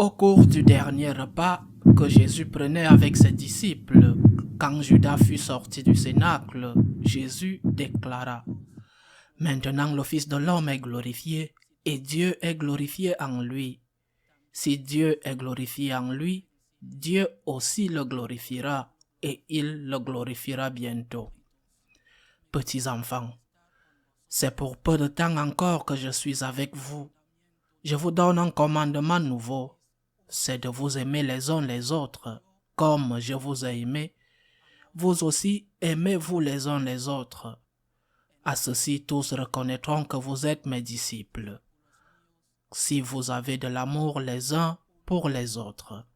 Au cours du dernier repas que Jésus prenait avec ses disciples, quand Judas fut sorti du cénacle, Jésus déclara: « Maintenant le Fils de l'homme est glorifié, et Dieu est glorifié en lui. Si Dieu est glorifié en lui, Dieu aussi le glorifiera, et il le glorifiera bientôt. Petits enfants, c'est pour peu de temps encore que je suis avec vous. Je vous donne un commandement nouveau, c'est de vous aimer les uns les autres, comme je vous ai aimé. Vous aussi aimez-vous les uns les autres. À ceci tous reconnaîtront que vous êtes mes disciples, si vous avez de l'amour les uns pour les autres. »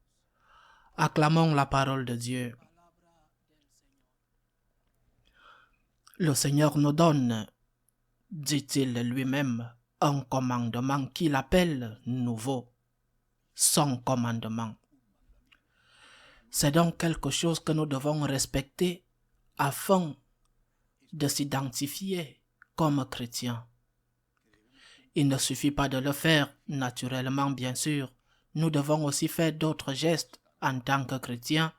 Acclamons la parole de Dieu. Le Seigneur nous donne, dit-il lui-même, un commandement qu'il appelle nouveau, son commandement. C'est donc quelque chose que nous devons respecter afin de s'identifier comme chrétiens. Il ne suffit pas de le faire naturellement, bien sûr. Nous devons aussi faire d'autres gestes en tant que chrétiens,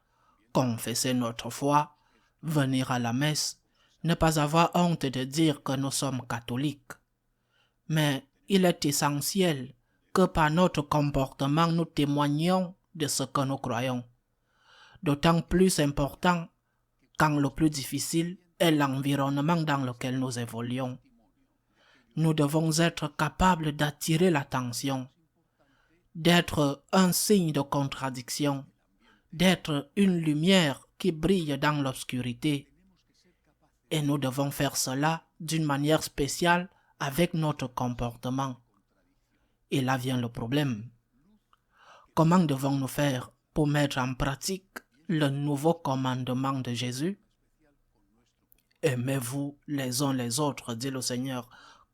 confesser notre foi, venir à la messe, ne pas avoir honte de dire que nous sommes catholiques. Mais il est essentiel que par notre comportement nous témoignions de ce que nous croyons. D'autant plus important quand le plus difficile est l'environnement dans lequel nous évoluons. Nous devons être capables d'attirer l'attention, d'être un signe de contradiction, d'être une lumière qui brille dans l'obscurité. Et nous devons faire cela d'une manière spéciale avec notre comportement. Et là vient le problème. Comment devons-nous faire pour mettre en pratique le nouveau commandement de Jésus? Aimez-vous les uns les autres, dit le Seigneur,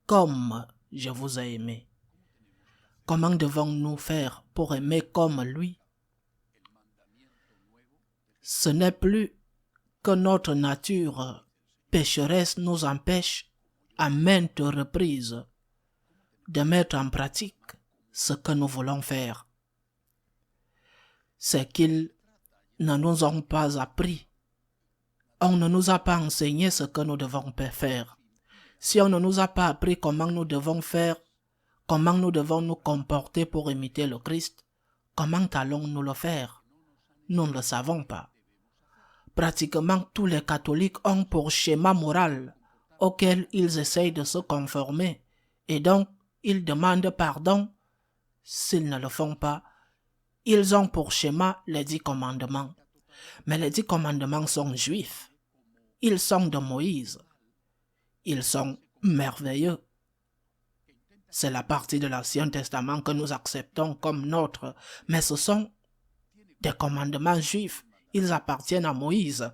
comme je vous ai aimé. Comment devons-nous faire pour aimer comme lui? Ce n'est plus que notre nature pécheresse nous empêche à maintes reprises de mettre en pratique ce que nous voulons faire. C'est qu'ils ne nous ont pas appris. On ne nous a pas enseigné ce que nous devons faire. Si on ne nous a pas appris comment nous devons faire, comment nous devons nous comporter pour imiter le Christ, comment allons-nous le faire? Nous ne le savons pas. Pratiquement tous les catholiques ont pour schéma moral auquel ils essayent de se conformer et donc ils demandent pardon s'ils ne le font pas. Ils ont pour schéma les 10 commandements. Mais les 10 commandements sont juifs. Ils sont de Moïse. Ils sont merveilleux. C'est la partie de l'Ancien Testament que nous acceptons comme nôtre, mais ce sont des commandements juifs. Ils appartiennent à Moïse.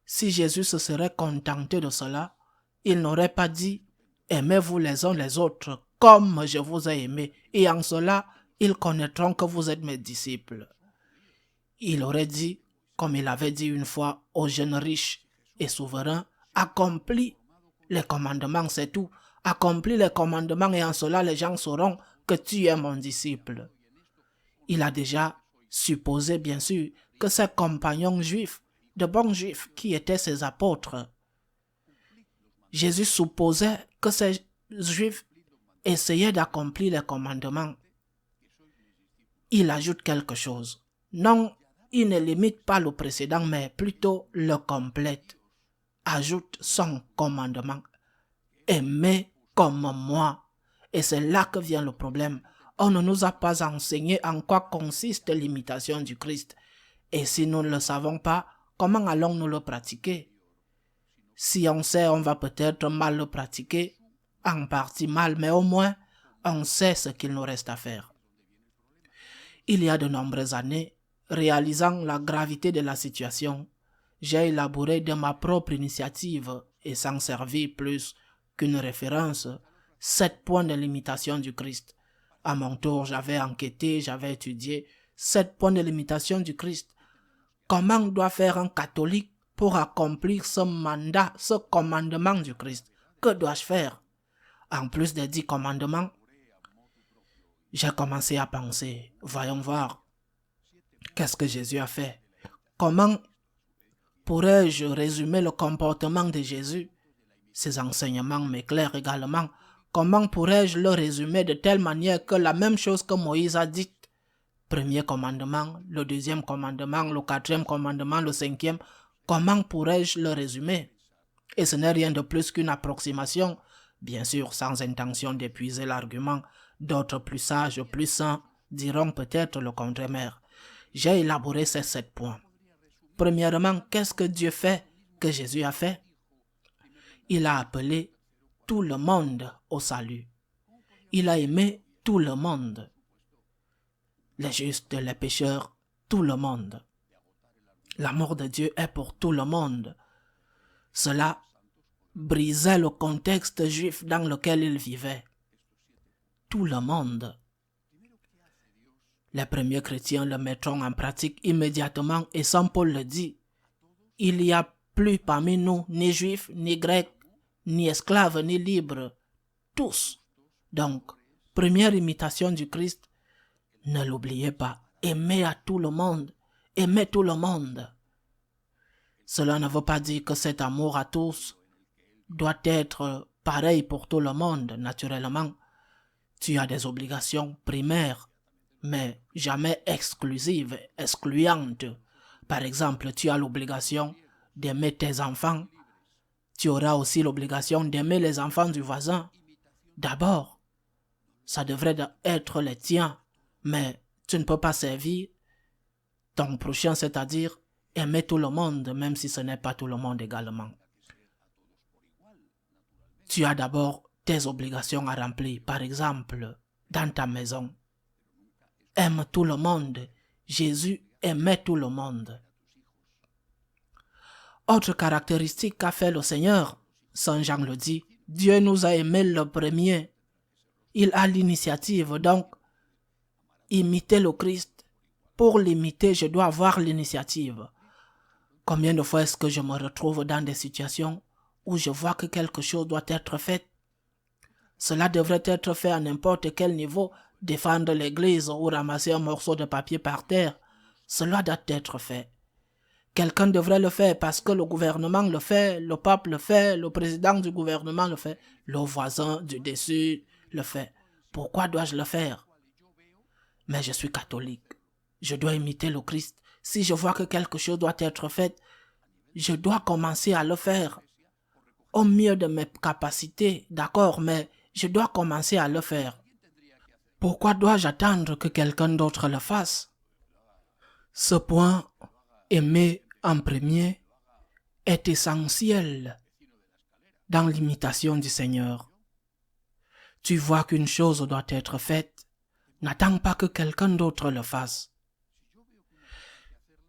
Si Jésus se serait contenté de cela, il n'aurait pas dit « Aimez-vous les uns les autres comme je vous ai aimé, et en cela, ils connaîtront que vous êtes mes disciples. » Il aurait dit, comme il avait dit une fois aux jeunes riches et souverains, « Accomplis les commandements, c'est tout. Accomplis les commandements et en cela, les gens sauront que tu es mon disciple. » Il a déjà supposé, bien sûr, que ses compagnons juifs, de bons juifs qui étaient ses apôtres, Jésus supposait que ces juifs essayaient d'accomplir les commandements. Il ajoute quelque chose. Non, il ne limite pas le précédent, mais plutôt le complète. Ajoute son commandement. Aimez comme moi. Et c'est là que vient le problème. On ne nous a pas enseigné en quoi consiste l'imitation du Christ. Et si nous ne le savons pas, comment allons-nous le pratiquer? Si on sait, on va peut-être mal le pratiquer, en partie mal, mais au moins, on sait ce qu'il nous reste à faire. Il y a de nombreuses années, réalisant la gravité de la situation, j'ai élaboré de ma propre initiative et sans servir plus qu'une référence, 7 points de l'imitation du Christ. À mon tour, j'avais enquêté, j'avais étudié 7 points de l'imitation du Christ. Comment doit faire un catholique pour accomplir ce mandat, ce commandement du Christ? Que dois-je faire? En plus des 10 commandements, j'ai commencé à penser, voyons voir, qu'est-ce que Jésus a fait? Comment pourrais-je résumer le comportement de Jésus? Ses enseignements m'éclairent également. Comment pourrais-je le résumer de telle manière que la même chose que Moïse a dite, premier commandement, le deuxième commandement, le quatrième commandement, le cinquième, comment pourrais-je le résumer? Et ce n'est rien de plus qu'une approximation, bien sûr sans intention d'épuiser l'argument. D'autres plus sages, plus saints, diront peut-être le contraire. J'ai élaboré ces 7 points. Premièrement, qu'est-ce que Dieu fait, que Jésus a fait? Il a appelé tout le monde au salut. Il a aimé tout le monde. Les justes, les pécheurs, tout le monde. L'amour de Dieu est pour tout le monde. Cela brisait le contexte juif dans lequel il vivait. Tout le monde. Les premiers chrétiens le mettront en pratique immédiatement et Saint Paul le dit. Il n'y a plus parmi nous ni juifs, ni grecs, ni esclaves, ni libres. Tous. Donc, première imitation du Christ, ne l'oubliez pas. Aimez à tout le monde. Aimez tout le monde. Cela ne veut pas dire que cet amour à tous doit être pareil pour tout le monde, naturellement. Tu as des obligations primaires, mais jamais exclusives, excluantes. Par exemple, tu as l'obligation d'aimer tes enfants. Tu auras aussi l'obligation d'aimer les enfants du voisin. D'abord, ça devrait être les tiens, mais tu ne peux pas servir ton prochain, c'est-à-dire aimer tout le monde, même si ce n'est pas tout le monde également. Tu as d'abord tes obligations à remplir. Par exemple, dans ta maison, aime tout le monde. Jésus aimait tout le monde. Autre caractéristique qu'a fait le Seigneur, Saint Jean le dit, Dieu nous a aimés le premier. Il a l'initiative, donc imiter le Christ. Pour l'imiter, je dois avoir l'initiative. Combien de fois est-ce que je me retrouve dans des situations où je vois que quelque chose doit être fait? Cela devrait être fait à n'importe quel niveau, défendre l'église ou ramasser un morceau de papier par terre. Cela doit être fait. Quelqu'un devrait le faire parce que le gouvernement le fait, le pape le fait, le président du gouvernement le fait, le voisin du dessus le fait. Pourquoi dois-je le faire? Mais je suis catholique. Je dois imiter le Christ. Si je vois que quelque chose doit être fait, je dois commencer à le faire. Au mieux de mes capacités, d'accord, mais je dois commencer à le faire. Pourquoi dois-je attendre que quelqu'un d'autre le fasse? Ce point, aimer en premier, est essentiel dans l'imitation du Seigneur. Tu vois qu'une chose doit être faite, n'attends pas que quelqu'un d'autre le fasse.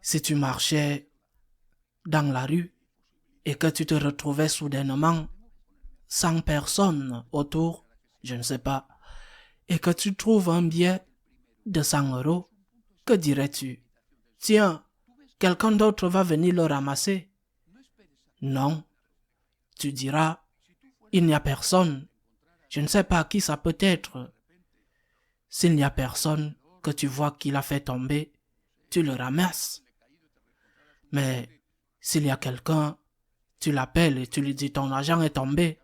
Si tu marchais dans la rue et que tu te retrouvais soudainement sans personne autour, je ne sais pas, et que tu trouves un billet de 100 €, que dirais-tu? Tiens, quelqu'un d'autre va venir le ramasser. Non, tu diras, il n'y a personne. Je ne sais pas qui ça peut être. S'il n'y a personne que tu vois qu'il a fait tomber, tu le ramasses. Mais s'il y a quelqu'un, tu l'appelles et tu lui dis ton argent est tombé,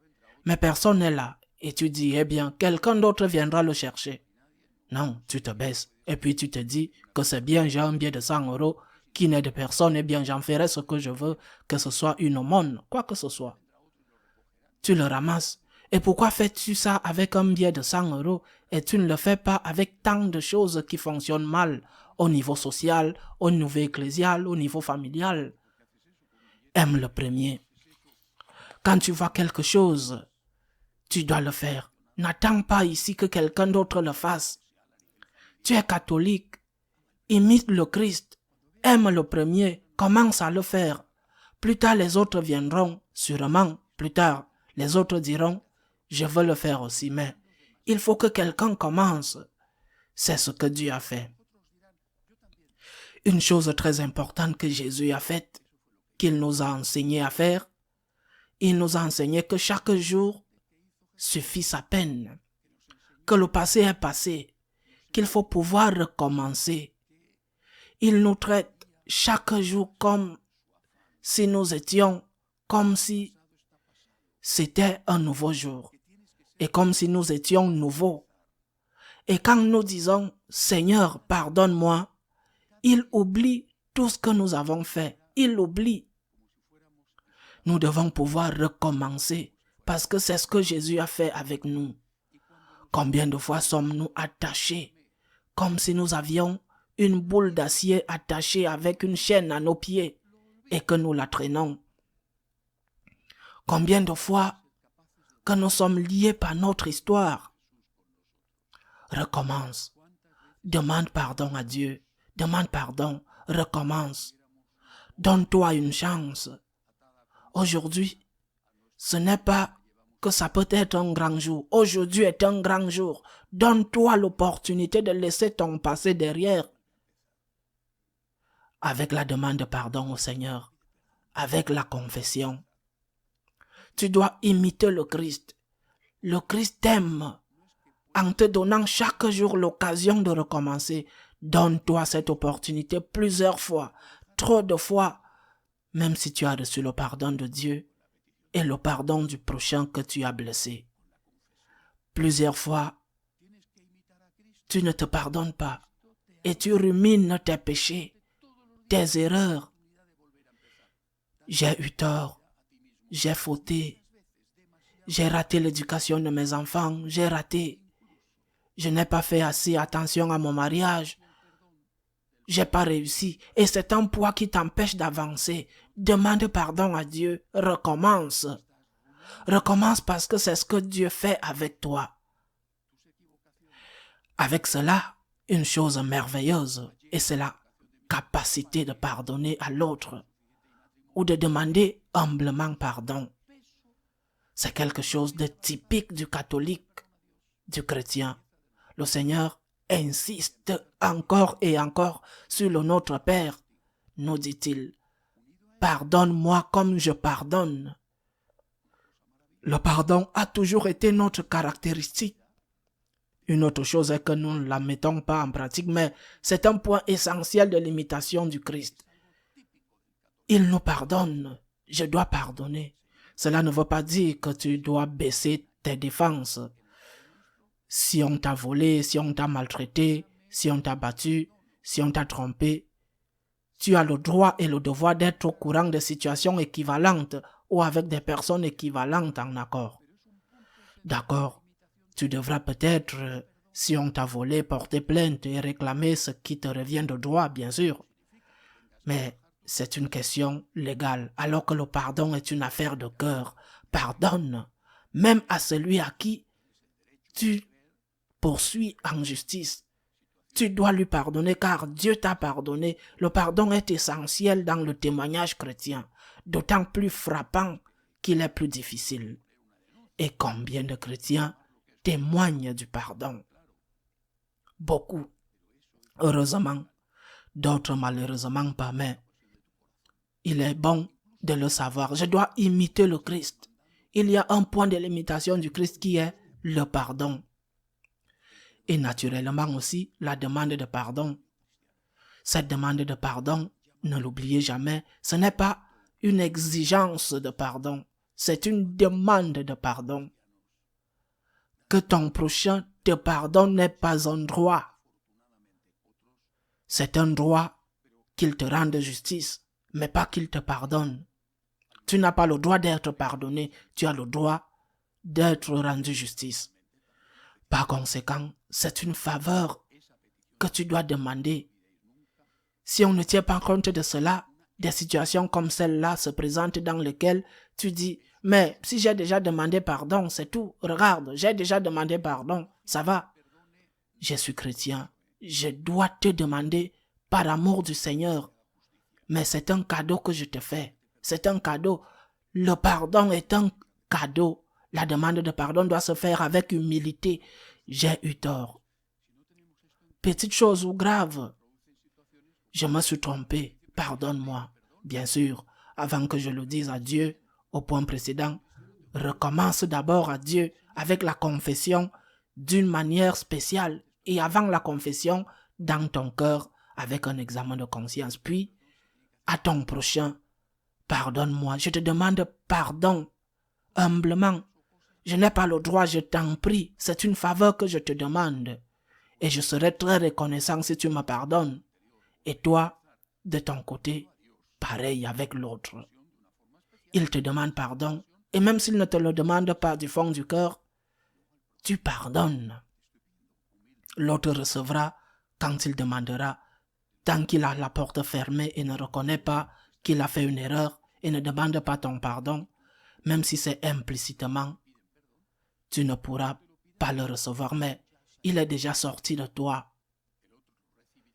mais personne n'est là. Et tu dis, eh bien, quelqu'un d'autre viendra le chercher. Non, tu te baisses. Et puis tu te dis que c'est bien, j'ai un billet de 100 € qui n'est de personne, eh bien, j'en ferai ce que je veux, que ce soit une aumône, quoi que ce soit. Tu le ramasses. Et pourquoi fais-tu ça avec un billet de 100 € et tu ne le fais pas avec tant de choses qui fonctionnent mal au niveau social, au niveau ecclésial, au niveau familial? Aime le premier. Quand tu vois quelque chose, tu dois le faire. N'attends pas ici que quelqu'un d'autre le fasse. Tu es catholique. Imite le Christ. Aime le premier. Commence à le faire. Plus tard, les autres viendront. Sûrement, plus tard, les autres diront, je veux le faire aussi, mais il faut que quelqu'un commence. C'est ce que Dieu a fait. Une chose très importante que Jésus a faite, qu'il nous a enseigné à faire, il nous a enseigné que chaque jour suffit sa peine, que le passé est passé qu'il faut pouvoir recommencer. Il nous traite chaque jour comme si nous étions, comme si c'était un nouveau jour et comme si nous étions nouveaux. Et quand nous disons « Seigneur, pardonne-moi », il oublie tout ce que nous avons fait. Il oublie. Nous devons pouvoir recommencer parce que c'est ce que Jésus a fait avec nous. Combien de fois sommes-nous attachés comme si nous avions une boule d'acier attachée avec une chaîne à nos pieds et que nous la traînons? Combien de fois que nous sommes liés par notre histoire? Recommence. Demande pardon à Dieu. Demande pardon. Recommence. Donne-toi une chance. Aujourd'hui, ce n'est pas que ça peut être un grand jour. Aujourd'hui est un grand jour. Donne-toi l'opportunité de laisser ton passé derrière. Avec la demande de pardon au Seigneur. Avec la confession. Tu dois imiter le Christ. Le Christ t'aime en te donnant chaque jour l'occasion de recommencer. Donne-toi cette opportunité plusieurs fois, trop de fois, même si tu as reçu le pardon de Dieu et le pardon du prochain que tu as blessé. Plusieurs fois, tu ne te pardonnes pas et tu rumines tes péchés, tes erreurs. J'ai eu tort, j'ai fauté, j'ai raté l'éducation de mes enfants, j'ai raté. Je n'ai pas fait assez attention à mon mariage. J'ai pas réussi. Et c'est un poids qui t'empêche d'avancer. Demande pardon à Dieu. Recommence. Recommence parce que c'est ce que Dieu fait avec toi. Avec cela, une chose merveilleuse, et c'est la capacité de pardonner à l'autre ou de demander humblement pardon. C'est quelque chose de typique du catholique, du chrétien. Le Seigneur insiste encore et encore sur le Notre Père, nous dit-il. Pardonne-moi comme je pardonne. Le pardon a toujours été notre caractéristique. Une autre chose est que nous ne la mettons pas en pratique, mais c'est un point essentiel de l'imitation du Christ. Il nous pardonne. Je dois pardonner. Cela ne veut pas dire que tu dois baisser tes défenses. Si on t'a volé, si on t'a maltraité, si on t'a battu, si on t'a trompé, tu as le droit et le devoir d'être au courant des situations équivalentes ou avec des personnes équivalentes en accord. D'accord, tu devras peut-être, si on t'a volé, porter plainte et réclamer ce qui te revient de droit, bien sûr. Mais c'est une question légale, alors que le pardon est une affaire de cœur. Pardonne, même à celui à qui tu poursuis en justice. Tu dois lui pardonner car Dieu t'a pardonné. Le pardon est essentiel dans le témoignage chrétien, d'autant plus frappant qu'il est plus difficile. Et combien de chrétiens témoignent du pardon? Beaucoup, heureusement, d'autres malheureusement pas, mais il est bon de le savoir. Je dois imiter le Christ. Il y a un point de l'imitation du Christ qui est le pardon. Et naturellement aussi la demande de pardon. Cette demande de pardon, ne l'oubliez jamais, ce n'est pas une exigence de pardon, c'est une demande de pardon. Que ton prochain te pardonne n'est pas un droit. C'est un droit qu'il te rende justice, mais pas qu'il te pardonne. Tu n'as pas le droit d'être pardonné, tu as le droit d'être rendu justice. Par conséquent, c'est une faveur que tu dois demander. Si on ne tient pas compte de cela, des situations comme celle-là se présentent dans lesquelles tu dis « Mais si j'ai déjà demandé pardon, c'est tout. Regarde, j'ai déjà demandé pardon, ça va. Je suis chrétien, je dois te demander par amour du Seigneur. Mais c'est un cadeau que je te fais. C'est un cadeau. Le pardon est un cadeau. La demande de pardon doit se faire avec humilité. J'ai eu tort. Petite chose ou grave. Je me suis trompé. Pardonne-moi. Bien sûr, avant que je le dise à Dieu, au point précédent, recommence d'abord à Dieu avec la confession d'une manière spéciale. et avant la confession, dans ton cœur, avec un examen de conscience. Puis, à ton prochain, pardonne-moi, je te demande pardon, humblement. Je n'ai pas le droit, je t'en prie, c'est une faveur que je te demande. Et je serai très reconnaissant si tu me pardonnes. Et toi, de ton côté, pareil avec l'autre. Il te demande pardon, et même s'il ne te le demande pas du fond du cœur, tu pardonnes. L'autre recevra quand il demandera, tant qu'il a la porte fermée et ne reconnaît pas qu'il a fait une erreur et ne demande pas ton pardon, même si c'est implicitement, tu ne pourras pas le recevoir, mais il est déjà sorti de toi.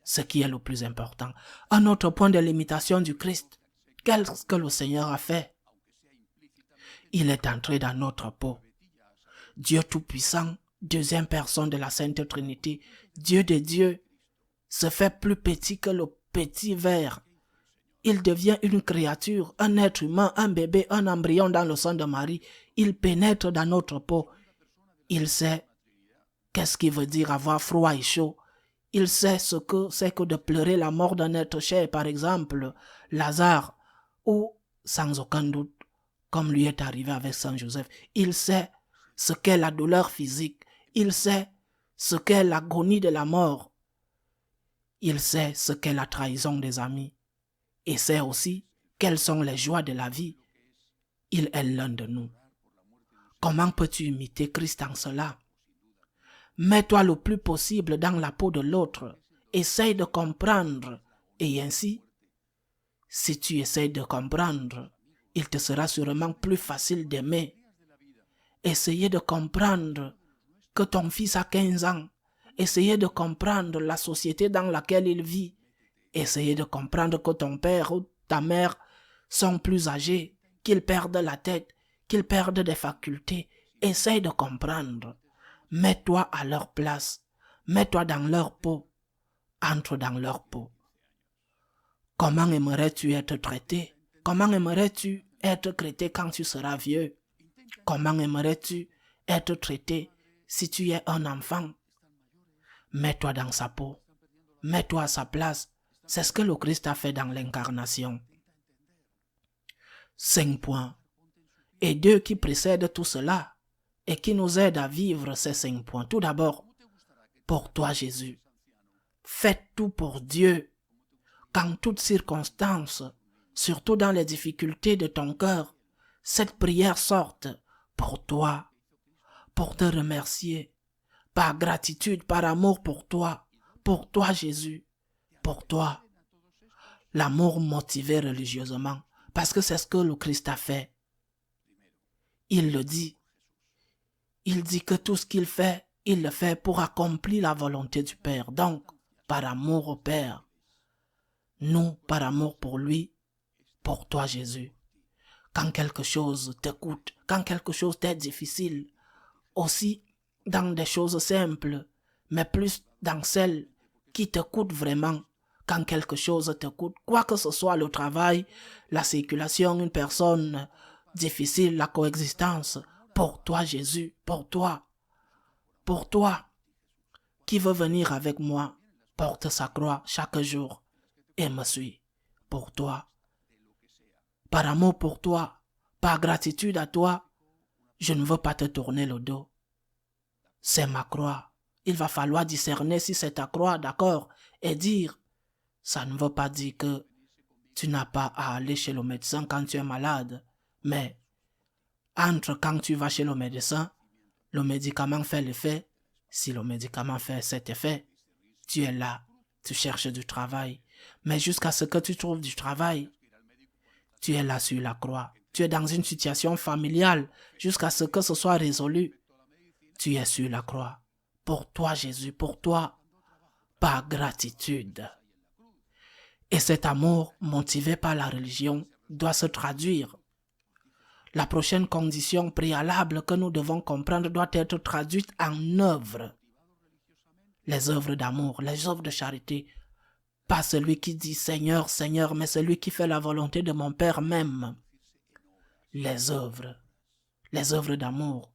Ce qui est le plus important. Un autre point de l'imitation du Christ, qu'est-ce que le Seigneur a fait? Il est entré dans notre peau. Dieu Tout-Puissant, deuxième personne de la Sainte Trinité, Dieu de Dieu, se fait plus petit que le petit ver. Il devient une créature, un être humain, un bébé, un embryon dans le sein de Marie. Il pénètre dans notre peau. Il sait qu'est-ce qui veut dire avoir froid et chaud. Il sait ce que c'est que de pleurer la mort d'un être cher, par exemple, Lazare, ou, sans aucun doute, comme lui est arrivé avec Saint Joseph, il sait ce qu'est la douleur physique, il sait ce qu'est l'agonie de la mort, il sait ce qu'est la trahison des amis, et sait aussi quelles sont les joies de la vie. Il est l'un de nous. Comment peux-tu imiter Christ en cela? Mets-toi le plus possible dans la peau de l'autre. Essaye de comprendre. Et ainsi, si tu essayes de comprendre, il te sera sûrement plus facile d'aimer. Essayez de comprendre que ton fils a 15 ans. Essayez de comprendre la société dans laquelle il vit. Essayez de comprendre que ton père ou ta mère sont plus âgés, qu'ils perdent la tête, qu'ils perdent des facultés. Essaye de comprendre. Mets-toi à leur place. Mets-toi dans leur peau. Entre dans leur peau. Comment aimerais-tu être traité? Comment aimerais-tu être traité quand tu seras vieux? Comment aimerais-tu être traité si tu es un enfant? Mets-toi dans sa peau. Mets-toi à sa place. C'est ce que le Christ a fait dans l'incarnation. 5 points. Et 2 qui précèdent tout cela et qui nous aident à vivre ces 5 points. Tout d'abord, pour toi Jésus. Fais tout pour Dieu. Qu'en toutes circonstances, surtout dans les difficultés de ton cœur, cette prière sorte pour toi, pour te remercier, par gratitude, par amour pour toi Jésus, pour toi. L'amour motivé religieusement, parce que c'est ce que le Christ a fait. Il le dit. Il dit que tout ce qu'il fait, il le fait pour accomplir la volonté du Père. Donc, par amour au Père. Nous, par amour pour lui, pour toi Jésus. Quand quelque chose te coûte, quand quelque chose t'est difficile, aussi dans des choses simples, mais plus dans celles qui te coûtent vraiment, quand quelque chose te coûte, quoi que ce soit le travail, la circulation, une personne difficile, la coexistence, pour toi Jésus, pour toi, qui veut venir avec moi, porte sa croix chaque jour et me suit, pour toi. Par amour pour toi, par gratitude à toi, je ne veux pas te tourner le dos. C'est ma croix. Il va falloir discerner si c'est ta croix, d'accord, et dire, ça ne veut pas dire que tu n'as pas à aller chez le médecin quand tu es malade, mais entre quand tu vas chez le médecin, le médicament fait l'effet. Si le médicament fait cet effet, tu es là, tu cherches du travail. Mais jusqu'à ce que tu trouves du travail, tu es là sur la croix. Tu es dans une situation familiale jusqu'à ce que ce soit résolu. Tu es sur la croix. Pour toi, Jésus, pour toi, par gratitude. Et cet amour, motivé par la religion, doit se traduire. La prochaine condition préalable que nous devons comprendre doit être traduite en œuvres. Les œuvres d'amour, les œuvres de charité. Pas celui qui dit Seigneur, Seigneur, mais celui qui fait la volonté de mon Père même. Les œuvres d'amour.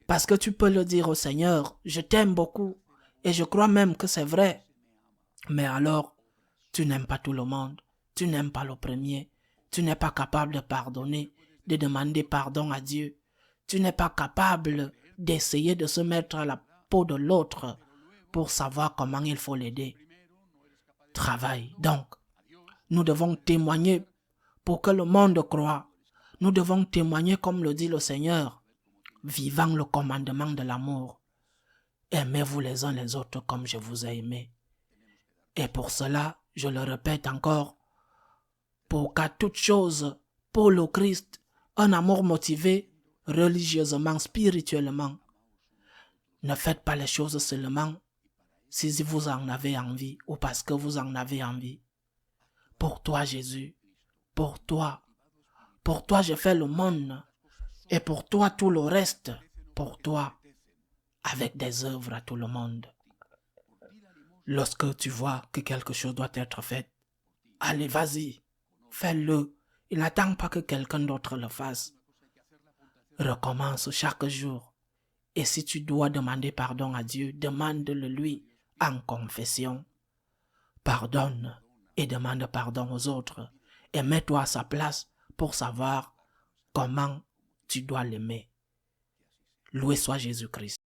Parce que tu peux le dire au Seigneur, je t'aime beaucoup, Et je crois même que c'est vrai. Mais alors, tu n'aimes pas tout le monde. Tu n'aimes pas le premier. Tu n'es pas capable de pardonner, de demander pardon à Dieu. Tu n'es pas capable d'essayer de se mettre à la peau de l'autre pour savoir comment il faut l'aider. Travaille. Donc, nous devons témoigner pour que le monde croie. Nous devons témoigner comme le dit le Seigneur, vivant le commandement de l'amour. Aimez-vous les uns les autres comme je vous ai aimé. Et pour cela, je le répète encore, pour qu'à toute chose, pour le Christ, un amour motivé religieusement, spirituellement. Ne faites pas les choses seulement si vous en avez envie ou parce que vous en avez envie. Pour toi, Jésus, pour toi je fais le monde et pour toi tout le reste, pour toi, avec des œuvres à tout le monde. Lorsque tu vois que quelque chose doit être fait, allez, vas-y, fais-le. Il n'attend pas que quelqu'un d'autre le fasse. Recommence chaque jour. Et si tu dois demander pardon à Dieu, demande-le lui en confession. Pardonne et demande pardon aux autres. Et mets-toi à sa place pour savoir comment tu dois l'aimer. Loué soit Jésus-Christ.